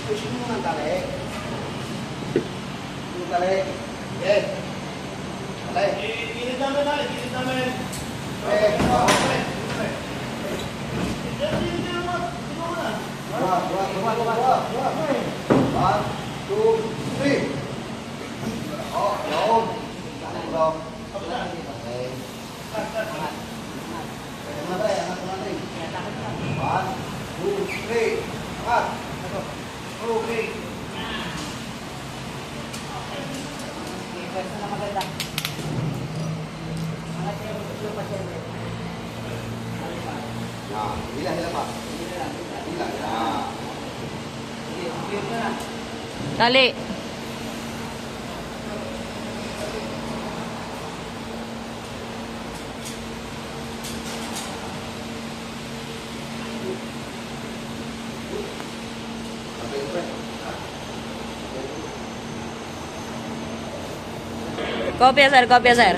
Push mo ng tali. Yung tali. Yes. Tali. Gilid namin na. Gilid namin. One, two, three. Oh, yun. Okay. One, two, three. Angat. Okay. Pwede na maganda. Angat yung pasyente. Hila pa. Hila. Dali. Kopya sir, kopya sir.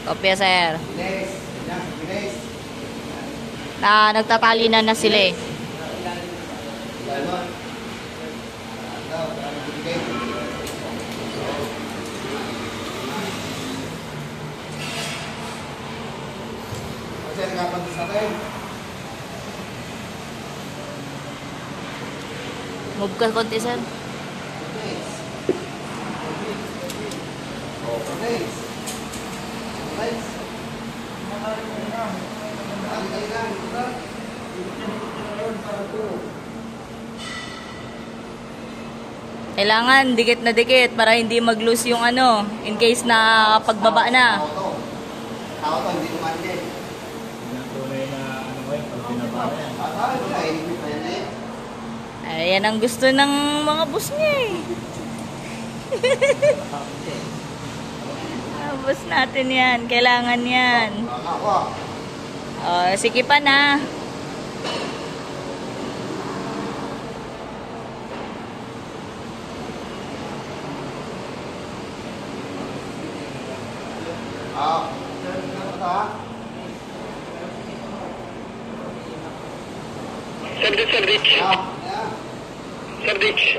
Kopya sir. Nagtatali na sila eh. Move ka konti sir. Kailangan dikit na dikit para hindi mag-loose yung ano, in case na pagbaba na. Tao to, hindi naman din. Tunay na ano ko pag binaba yan. Ayan ang gusto ng mga boss niya eh. Boss natin yan, kailangan yan. Sige pa na. Sir Ditch.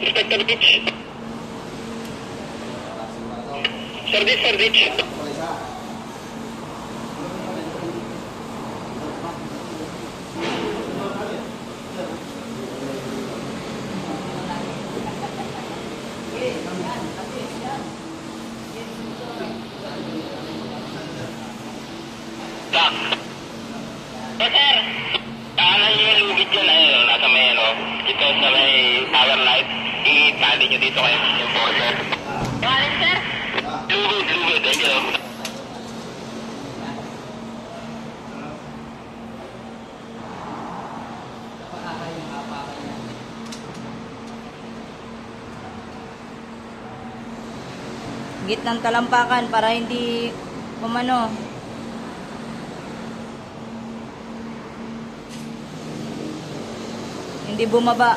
Inspector Ditch. Sir Ditch. Sir, kanan nyo yung lugit dyan, ayun, nasa may ano, dito sa may power light, i-tali nyo dito kayo, yung border. Kanan, sir? Lugit, ayun. Gitnang talampakan para hindi pumano. Hindi bumaba.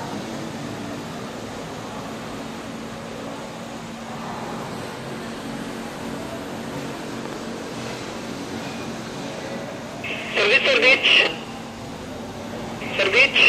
Sir Ditch.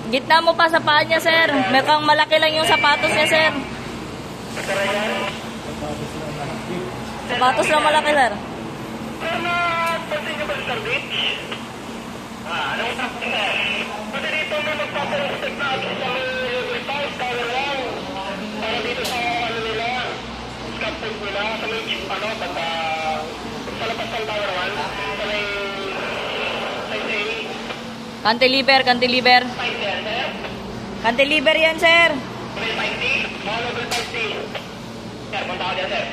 Gitna mo pa sa paa niya, sir. Mukhang malaki lang yung sapatos niya, sir. Sapatos lang malaki, sir. Pwede nyo ba Sir Ditch? Anong tapos sir? Pwede dito na magpapainspect na agad sa level 5, tower 1. Para dito sa ano nila, scaffold nila, sa may chip, ano, basta sa labas ng tower 1, sa may side A. Cantilever. Side yan, sir? Cantilever yan, sir. Level 5D, mga level 5D. Sir, punta ko dyan, sir.